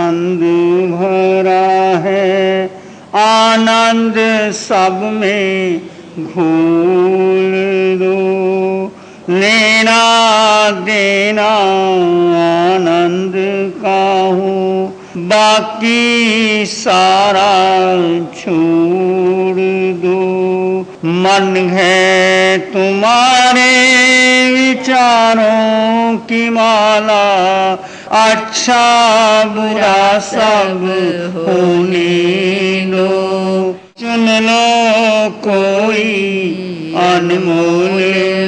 आनंद भरा है, आनंद सब में घोल दो। लेना देना आनंद का हो, बाकी सारा छोड़ दो। मन है तुम्हारे विचारों की माला, अच्छा बुरा सब होने दो। चुन लो कोई अनमोल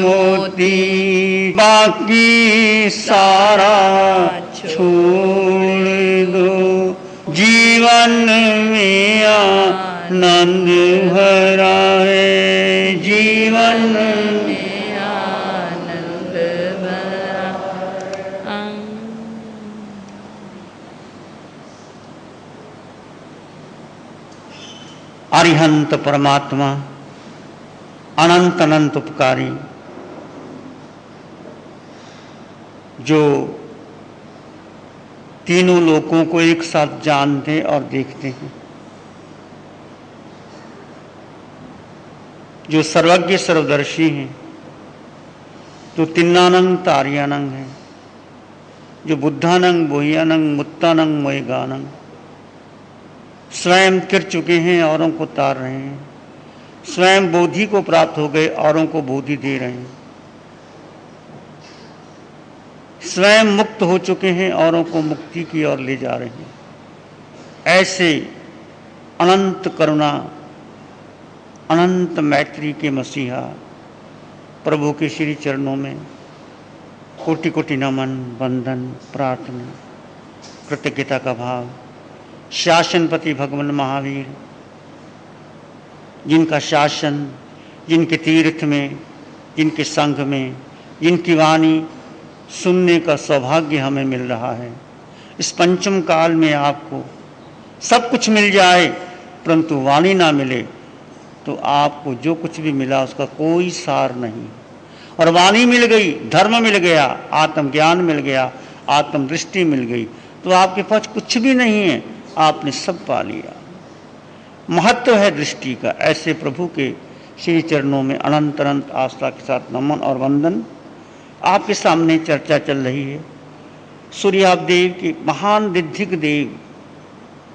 मोती, बाकी सारा छोड़ दो। जीवन में आनंद भरा है, जीवन में आनंद भरा। अरिहंत परमात्मा अनंत अनंत उपकारी, जो तीनों लोकों को एक साथ जानते और देखते हैं, जो सर्वज्ञ सर्वदर्शी हैं, जो तिन्नानंग तार्यानंग है, जो बुद्धानंग बोह्यानंग मुत्तानंग मोयगानंग, स्वयं तिर चुके हैं औरों को तार रहे हैं, स्वयं बोधि को प्राप्त हो गए औरों को बोधि दे रहे हैं, स्वयं मुक्त हो चुके हैं औरों को मुक्ति की ओर ले जा रहे हैं। ऐसे अनंत करुणा अनंत मैत्री के मसीहा प्रभु के श्री चरणों में कोटि कोटि नमन, वंदन, प्रार्थना, कृतज्ञता का भाव। शासनपति भगवान महावीर, जिनका शासन, जिनके तीर्थ में, जिनके संघ में, जिनकी वाणी सुनने का सौभाग्य हमें मिल रहा है। इस पंचम काल में आपको सब कुछ मिल जाए परंतु वाणी ना मिले तो आपको जो कुछ भी मिला उसका कोई सार नहीं। और वाणी मिल गई, धर्म मिल गया, आत्मज्ञान मिल गया, आत्मदृष्टि मिल गई तो आपके पास कुछ भी नहीं है, आपने सब पा लिया। महत्व है दृष्टि का। ऐसे प्रभु के श्री चरणों में अनंत अनंत आस्था के साथ नमन और वंदन। आपके सामने चर्चा चल रही है सूर्याब देव के महान रिद्धिक देव,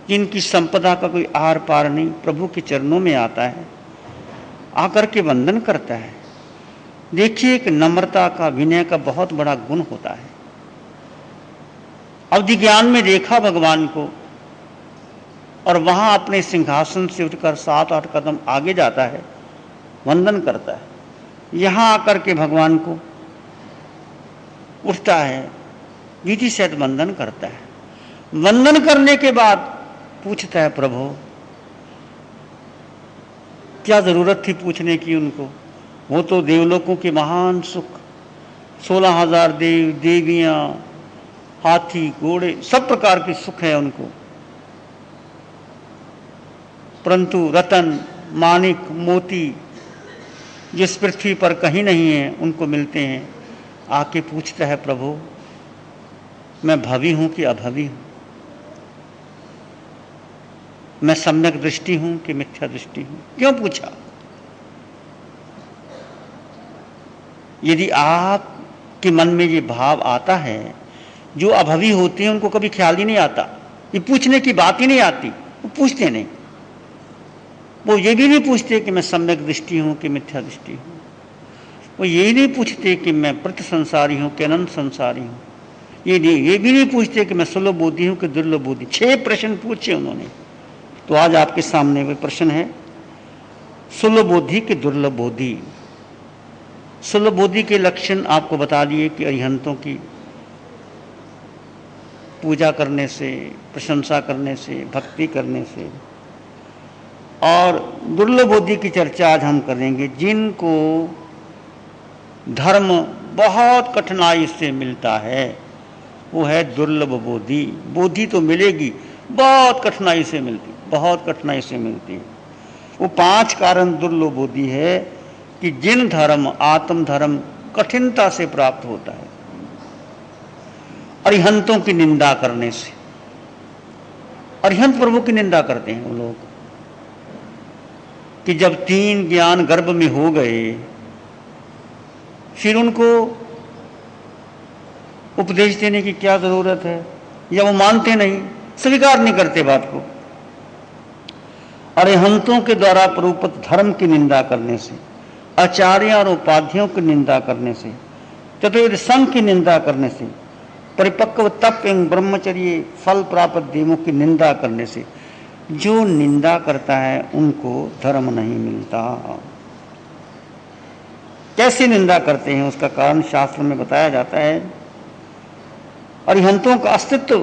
जिनकी संपदा का कोई आर पार नहीं, प्रभु के चरणों में आता है, आकर के वंदन करता है। देखिए कि नम्रता का, विनय का बहुत बड़ा गुण होता है। अवधि ज्ञान में देखा भगवान को और वहां अपने सिंहासन से उठकर 7-8 कदम आगे जाता है, वंदन करता है। यहां आकर के भगवान को उठता है, विधि सहित वंदन करता है। वंदन करने के बाद पूछता है, प्रभु क्या जरूरत थी पूछने की उनको? वो तो देवलोकों के महान सुख, 16,000 देव देवियां, हाथी घोड़े, सब प्रकार के सुख है उनको, परंतु रतन माणिक मोती जिस पृथ्वी पर कहीं नहीं है उनको मिलते हैं। आके पूछता है, प्रभु मैं भवी हूं कि अभवी हूं, मैं सम्यक दृष्टि हूं कि मिथ्या दृष्टि हूं? क्यों पूछा? यदि आपके मन में ये भाव आता है, जो अभवी होते हैं उनको कभी ख्याल ही नहीं आता, ये पूछने की बात ही नहीं आती, वो पूछते नहीं। वो ये भी नहीं पूछते कि मैं सम्यक दृष्टि हूं कि मिथ्या दृष्टि हूं। वो ये नहीं पूछते कि मैं प्रत संसारी हूं कि अनंत संसारी हूं। ये भी नहीं पूछते कि मैं सुलभ बोधि हूं कि दुर्लभ बोधि। 6 प्रश्न पूछे उन्होंने। तो आज आपके सामने वो प्रश्न है, सुलभ बोधि कि दुर्लभ बोधि। सुलभ बोधि के लक्षण आपको बता दिए कि अरिहंतों की पूजा करने से, प्रशंसा करने से, भक्ति करने से। और दुर्लभ बोधि की चर्चा आज हम करेंगे, जिनको धर्म बहुत कठिनाई से मिलता है, वो है दुर्लभ बोधि। बोधि तो मिलेगी, बहुत कठिनाई से मिलती, बहुत कठिनाई से मिलती है। वो 5 कारण दुर्लभ बोधि है कि जिन धर्म, आत्म धर्म कठिनता से प्राप्त होता है, अरिहंतों की निंदा करने से, अरिहंत प्रभु की निंदा करते हैं वो लोग कि जब 3 ज्ञान गर्भ में हो गए फिर उनको उपदेश देने की क्या जरूरत है, या वो मानते नहीं, स्वीकार नहीं करते बात को। अरिहंतों के द्वारा प्रभुपद धर्म की निंदा करने से, आचार्य और उपाध्यायों की निंदा करने से, चतुर्वेद संघ की निंदा करने से, परिपक्व तप एवं ब्रह्मचर्य फल प्राप्त देवों की निंदा करने से जो निंदा करता है उनको धर्म नहीं मिलता। कैसे निंदा करते हैं उसका कारण शास्त्र में बताया जाता है। अरिहंतों का अस्तित्व,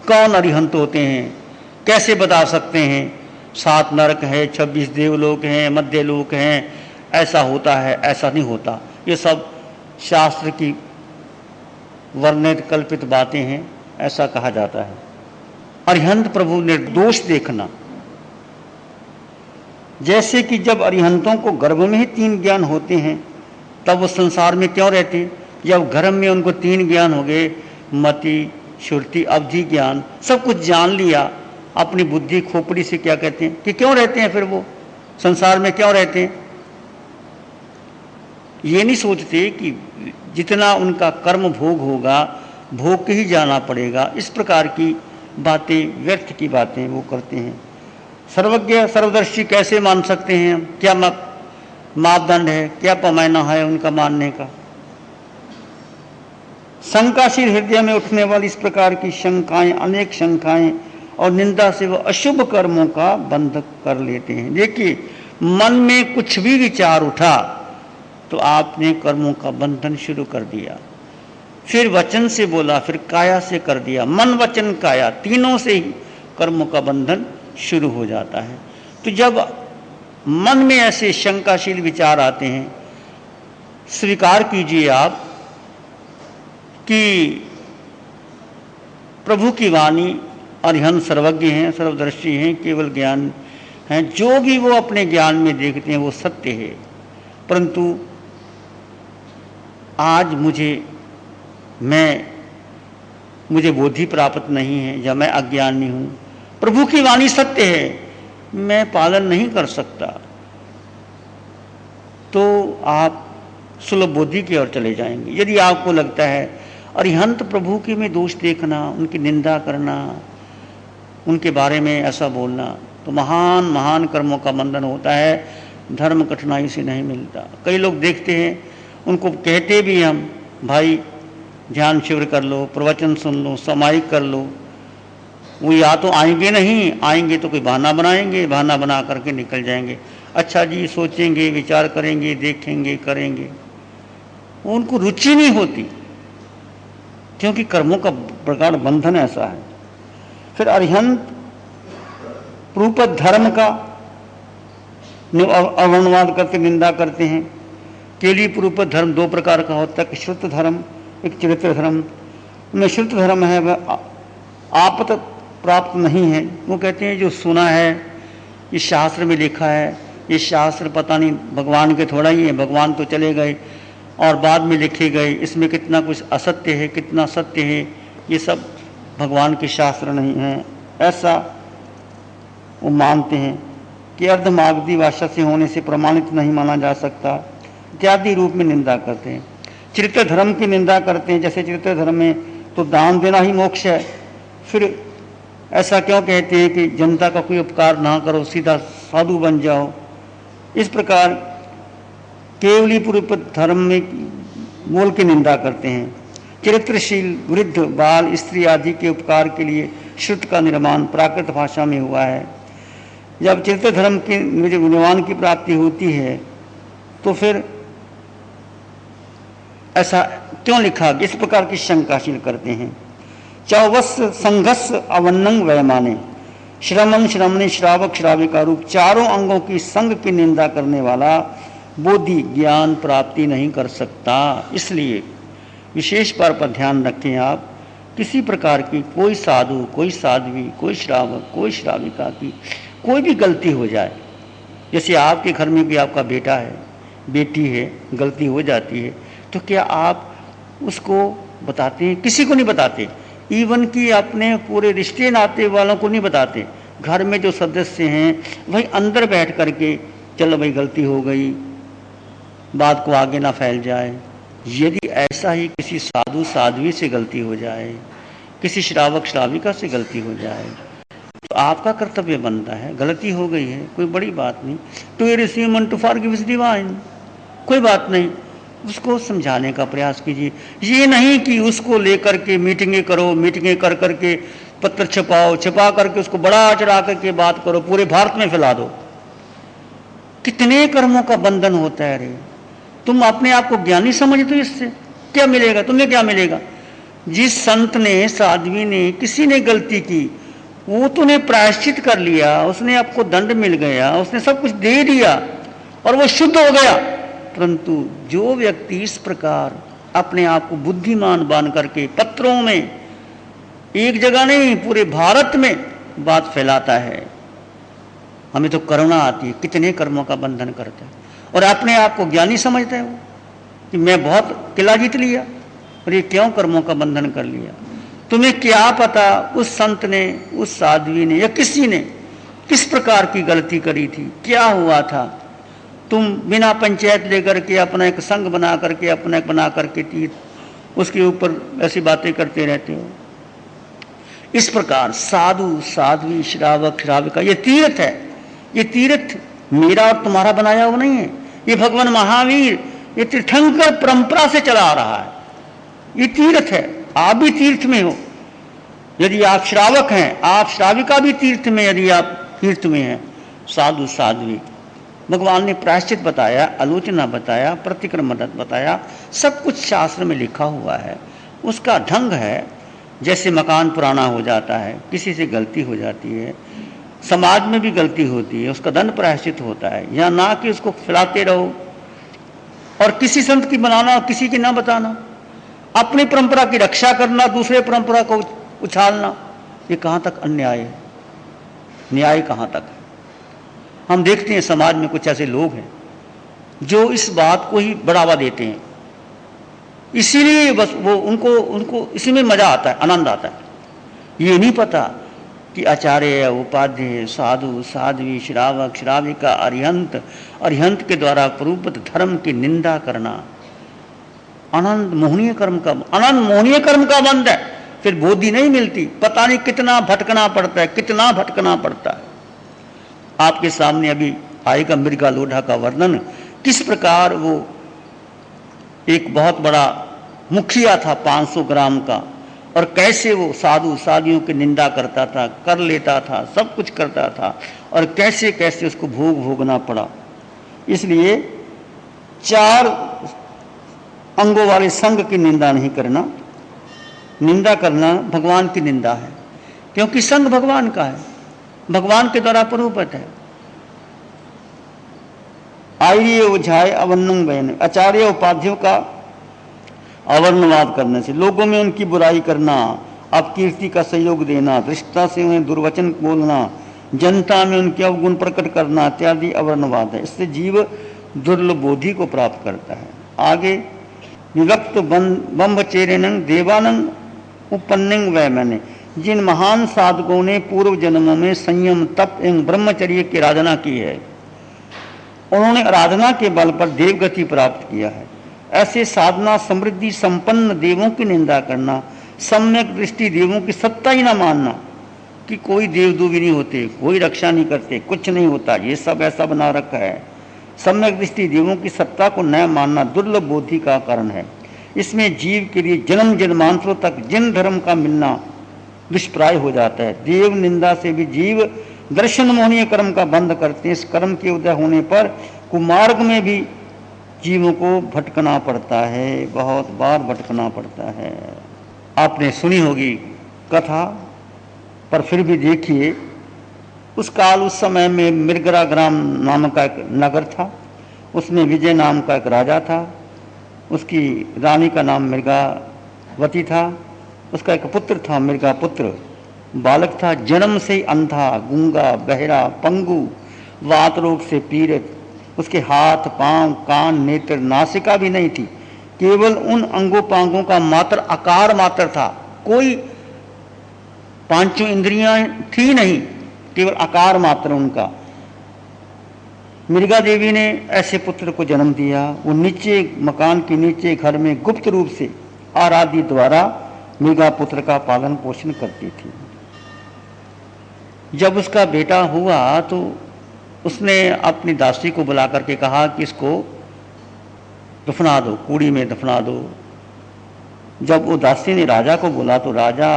कौन अरिहंत होते हैं, कैसे बता सकते हैं? 7 नरक है, 26 देवलोक हैं, मध्य लोक हैं, ऐसा होता है, ऐसा नहीं होता। ये सब शास्त्र की वर्णित कल्पित बातें हैं, ऐसा कहा जाता है। अरिहंत प्रभु निर्दोष देखना, जैसे कि जब अरिहंतों को गर्भ में ही 3 ज्ञान होते हैं तब वो संसार में क्यों रहते हैं? जब गर्भ में उनको 3 ज्ञान हो गए, मति, श्रुति, अवधि ज्ञान, सब कुछ जान लिया, अपनी बुद्धि खोपड़ी से क्या कहते हैं कि क्यों रहते हैं? फिर वो संसार में क्यों रहते हैं? ये नहीं सोचते कि जितना उनका कर्म भोग होगा, भोग के ही जाना पड़ेगा। इस प्रकार की बातें, व्यर्थ की बातें वो करते हैं। सर्वज्ञ सर्वदर्शी कैसे मान सकते हैं? क्या मापदंड है, क्या पैमाना है उनका मानने का? शंकाशील हृदय में उठने वाली इस प्रकार की शंकाएं, अनेक शंकाएं और निंदा से वो अशुभ कर्मों का बंधक कर लेते हैं। देखिए, मन में कुछ भी विचार उठा तो आपने कर्मों का बंधन शुरू कर दिया। फिर वचन से बोला, फिर काया से कर दिया। मन, वचन, काया, तीनों से ही कर्मों का बंधन शुरू हो जाता है। तो जब मन में ऐसे शंकाशील विचार आते हैं, स्वीकार कीजिए आप कि प्रभु की वाणी अरिहंत सर्वज्ञ हैं, सर्वदर्शी हैं, केवल ज्ञान हैं। जो भी वो अपने ज्ञान में देखते हैं वो सत्य है। परंतु आज मुझे बोधि प्राप्त नहीं है, या मैं अज्ञानी हूँ, प्रभु की वाणी सत्य है, मैं पालन नहीं कर सकता, तो आप सुलभ बोधि की ओर चले जाएंगे। यदि आपको लगता है अरिहंत प्रभु के में दोष देखना, उनकी निंदा करना, उनके बारे में ऐसा बोलना, तो महान महान कर्मों का बंधन होता है, धर्म कठिनाई से नहीं मिलता। कई लोग देखते हैं, उनको कहते भी हम, भाई ध्यान शिविर कर लो, प्रवचन सुन लो, सामायिक कर लो, वो या तो आएंगे नहीं, आएंगे तो कोई बहाना बनाएंगे, बहाना बना करके निकल जाएंगे। अच्छा जी, सोचेंगे, विचार करेंगे, देखेंगे, करेंगे, उनको रुचि नहीं होती, क्योंकि कर्मों का प्रगाढ़ बंधन ऐसा है। फिर अरिहंत प्रभुपद धर्म का अवर्णवाद करते, निंदा करते हैं। केली प्रभुपद धर्म 2 प्रकार का होता है, श्रुत धर्म, एक चरित्र धर्म। उनमें श्रुत धर्म है वह आपत प्राप्त नहीं है। वो कहते हैं जो सुना है, ये शास्त्र में लिखा है, ये शास्त्र पता नहीं भगवान के थोड़ा ही है, भगवान तो चले गए और बाद में लिखे गए, इसमें कितना कुछ असत्य है, कितना सत्य है, ये सब भगवान के शास्त्र नहीं है, ऐसा वो मानते हैं। कि अर्धमागधी भाषा से होने से प्रमाणित नहीं माना जा सकता, इत्यादि रूप में निंदा करते हैं। चरित्र धर्म की निंदा करते हैं, जैसे चरित्र धर्म में तो दान देना ही मोक्ष है, फिर ऐसा क्यों कहते हैं कि जनता का कोई उपकार ना करो, सीधा साधु बन जाओ। इस प्रकार केवली पूर्व धर्म में बोल की निंदा करते हैं। चरित्रशील वृद्ध, बाल, स्त्री आदि के उपकार के लिए श्रुत का निर्माण प्राकृत भाषा में हुआ है। जब चरित्र धर्म के निर्माण की प्राप्ति होती है तो फिर ऐसा क्यों लिखा, इस प्रकार की शंकाशील करते हैं। चौवस् संघस अवन्नंग वैमाने, श्रमण श्रमणे श्रावक श्राविका रूप 4 अंगों की संग की निंदा करने वाला बोधि ज्ञान प्राप्ति नहीं कर सकता। इसलिए विशेष पर ध्यान रखें आप, किसी प्रकार की कोई साधु, कोई साध्वी, कोई श्रावक, कोई श्राविका की कोई भी गलती हो जाए, जैसे आपके घर में भी आपका बेटा है, बेटी है, गलती हो जाती है, तो क्या आप उसको बताते हैं? किसी को नहीं बताते। इवन कि अपने पूरे रिश्ते नाते वालों को नहीं बताते। घर में जो सदस्य हैं वही अंदर बैठ करके चलो भाई गलती हो गई, बात को आगे ना फैल जाए। यदि ऐसा ही किसी साधु साध्वी से गलती हो जाए, किसी श्रावक श्राविका से गलती हो जाए, तो आपका कर्तव्य बनता है, गलती हो गई है कोई बड़ी बात नहीं, टू रिसीव मन टू फॉरगिव इज डिवाइन, कोई बात नहीं, उसको समझाने का प्रयास कीजिए। ये नहीं कि उसको लेकर के मीटिंगें करो, मीटिंगें कर करके पत्र छपाओ, छपा करके उसको बड़ा चढ़ा करके बात करो, पूरे भारत में फैला दो। कितने कर्मों का बंधन होता है रे। तुम अपने आप को ज्ञानी समझते हो, इससे क्या मिलेगा तुम्हें? क्या मिलेगा? जिस संत ने, साध्वी ने, किसी ने गलती की, वो तूने प्रायश्चित कर लिया, उसने आपको दंड मिल गया, उसने सब कुछ दे दिया और वो शुद्ध हो गया। परंतु जो व्यक्ति इस प्रकार अपने आप को बुद्धिमान मान करके पत्रों में, एक जगह नहीं पूरे भारत में बात फैलाता है, हमें तो करुणा आती है। कितने कर्मों का बंधन करता है और अपने आप को ज्ञानी समझता है वो कि मैं बहुत किला जीत लिया, और ये क्यों कर्मों का बंधन कर लिया? तुम्हें क्या पता उस संत ने, उस साध्वी ने या किसी ने किस प्रकार की गलती करी थी, क्या हुआ था? तुम बिना पंचायत लेकर के अपना एक संघ बना करके, अपना एक बना करके तीर्थ, उसके ऊपर ऐसी बातें करते रहते हो। इस प्रकार साधु साध्वी श्रावक श्राविका ये तीर्थ है। ये तीर्थ मेरा और तुम्हारा बनाया हुआ नहीं है, ये भगवान महावीर, ये तीर्थंकर परंपरा से चला आ रहा है। ये तीर्थ है, आप भी तीर्थ में हो। यदि आप श्रावक हैं, आप श्राविका भी तीर्थ में, यदि आप तीर्थ में हैं। साधु साध्वी, भगवान ने प्रायश्चित बताया, आलोचना बताया, प्रतिक्रम बताया, सब कुछ शास्त्र में लिखा हुआ है। उसका ढंग है, जैसे मकान पुराना हो जाता है, किसी से गलती हो जाती है, समाज में भी गलती होती है, उसका दंड प्रायश्चित होता है। या ना कि उसको फैलाते रहो और किसी संत की बनाना और किसी की ना बताना, अपनी परंपरा की रक्षा करना, दूसरे परंपरा को उछालना, ये कहाँ तक अन्याय है? न्याय कहाँ तक है? हम देखते हैं समाज में कुछ ऐसे लोग हैं जो इस बात को ही बढ़ावा देते हैं, इसीलिए बस वो उनको इसी में मजा आता है, आनंद आता है। ये नहीं पता कि आचार्य, उपाध्याय, साधु साध्वी, श्रावक श्राविका, अरिहंत, अरिहंत के द्वारा प्ररूपित धर्म की निंदा करना अनंत मोहनीय कर्म का, अनंत मोहनीय कर्म का बंध है। फिर बोधि नहीं मिलती, पता नहीं कितना भटकना पड़ता है, कितना भटकना पड़ता है। आपके सामने अभी आएगा मृगा लोढ़ा का वर्णन, किस प्रकार वो एक बहुत बड़ा मुखिया था 500 ग्राम का, और कैसे वो साधु साधियों की निंदा करता था, कर लेता था, सब कुछ करता था, और कैसे कैसे उसको भोग भोगना पड़ा। इसलिए 4 अंगों वाले संघ की निंदा नहीं करना। निंदा करना भगवान की निंदा है, क्योंकि संघ भगवान का है, भगवान के द्वारा प्ररूपित है। आर्य ओझाए अवर्णंग बहन, आचार्य उपाध्यायों का अवर्णवाद करने से, लोगों में उनकी बुराई करना, अपकीर्ति का सहयोग देना, दृष्टता से उन्हें दुर्वचन बोलना, जनता में उनके अवगुण प्रकट करना इत्यादि अवर्णवाद है। इससे जीव दुर्लभ बोधि को प्राप्त करता है। आगे विभक्त बम्बचेरेनं देवानंद उपन्निंग वह मैंने, जिन महान साधकों ने पूर्व जन्मों में संयम, तप एवं ब्रह्मचर्य की आराधना की है, उन्होंने आराधना के बल पर देवगति प्राप्त किया है। ऐसे साधना समृद्धि संपन्न देवों की निंदा करना, सम्यक दृष्टि देवों की सत्ता ही ना मानना कि कोई देवदूत भी नहीं होते, कोई रक्षा नहीं करते, कुछ नहीं होता, ये सब ऐसा बना रखा है। सम्यक दृष्टि देवों की सत्ता को न मानना दुर्लभ बोधि का कारण है। इसमें जीव के लिए जन्म जन्मांतरों तक जिन धर्म का मिलना दुष्प्राय हो जाता है। देव निंदा से भी जीव दर्शन मोहनीय कर्म का बंध करते हैं। इस कर्म के उदय होने पर कुमार्ग में भी जीवों को भटकना पड़ता है, बहुत बार भटकना पड़ता है। आपने सुनी होगी कथा, पर फिर भी देखिए, उस काल उस समय में मृगरा ग्राम नाम का एक नगर था, उसमें विजय नाम का एक राजा था, उसकी रानी का नाम मृगावती था, उसका एक पुत्र था मृगापुत्र, बालक था, जन्म से ही अंधा, गूंगा, बहरा, पंगु, वात रोग से पीड़ित, उसके हाथ पांव कान नेत्र नासिका भी नहीं थी, केवल उन अंगों पांगों का मात्र आकार मात्र था, कोई पांचों इंद्रियां थी नहीं, केवल आकार मात्र उनका। मृगा देवी ने ऐसे पुत्र को जन्म दिया। वो नीचे मकान के नीचे घर में गुप्त रूप से आराध्य द्वारा मृगा पुत्र का पालन पोषण करती थी। जब उसका बेटा हुआ तो उसने अपनी दासी को बुला करके कहा कि इसको दफना दो, कूड़ी में दफना दो। जब वो दासी ने राजा को बोला तो राजा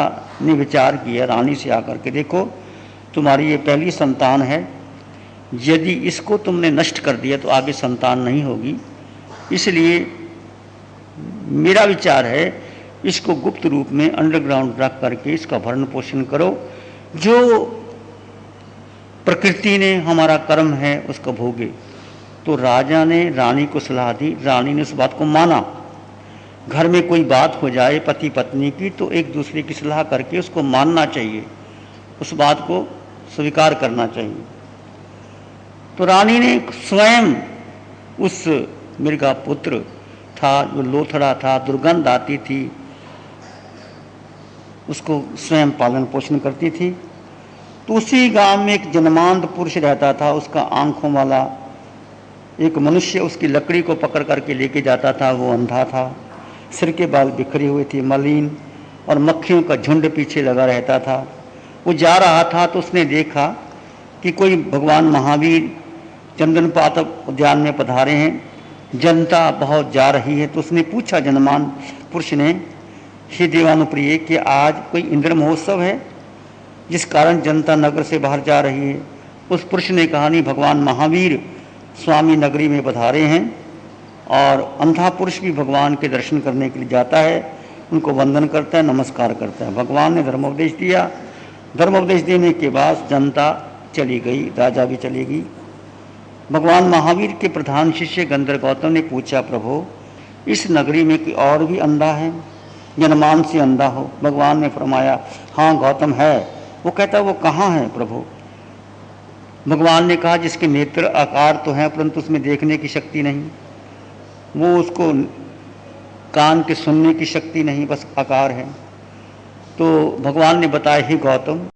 ने विचार किया रानी से आकर के, देखो तुम्हारी ये पहली संतान है, यदि इसको तुमने नष्ट कर दिया तो आगे संतान नहीं होगी, इसलिए मेरा विचार है इसको गुप्त रूप में अंडरग्राउंड रख करके इसका भरण पोषण करो, जो प्रकृति ने हमारा कर्म है उसका भोगे। तो राजा ने रानी को सलाह दी, रानी ने उस बात को माना। घर में कोई बात हो जाए पति पत्नी की तो एक दूसरे की सलाह करके उसको मानना चाहिए, उस बात को स्वीकार करना चाहिए। तो रानी ने स्वयं उस मृगा पुत्र था जो लोथड़ा था, दुर्गंध आती थी, उसको स्वयं पालन पोषण करती थी। तो उसी गांव में एक जन्मांध पुरुष रहता था, उसका आंखों वाला एक मनुष्य उसकी लकड़ी को पकड़ करके लेके जाता था। वो अंधा था, सिर के बाल बिखरे हुए थे, मलिन, और मक्खियों का झुंड पीछे लगा रहता था। वो जा रहा था तो उसने देखा कि कोई भगवान महावीर चंदनपात उद्यान में पधारे हैं, जनता बहुत जा रही है। तो उसने पूछा जन्मान पुरुष ने, हे देवानुप्रिय, कि आज कोई इंद्र महोत्सव है जिस कारण जनता नगर से बाहर जा रही है? उस पुरुष ने कहा, नहीं, भगवान महावीर स्वामी नगरी में पधारे हैं और अंधा पुरुष भी भगवान के दर्शन करने के लिए जाता है, उनको वंदन करता है, नमस्कार करता है। भगवान ने धर्मोपदेश दिया। धर्मोपदेश देने के बाद जनता चली गई, राजा भी चली गई। भगवान महावीर के प्रधान शिष्य गंधर्व गौतम ने पूछा, प्रभु इस नगरी में कोई और भी अंधा है, जन्मान से अंधा हो? भगवान ने फरमाया, हाँ गौतम है। वो कहता, वो कहाँ है प्रभु? भगवान ने कहा, जिसके नेत्र आकार तो हैं परंतु उसमें देखने की शक्ति नहीं, वो उसको कान के सुनने की शक्ति नहीं, बस आकार है। तो भगवान ने बताया, हे गौतम,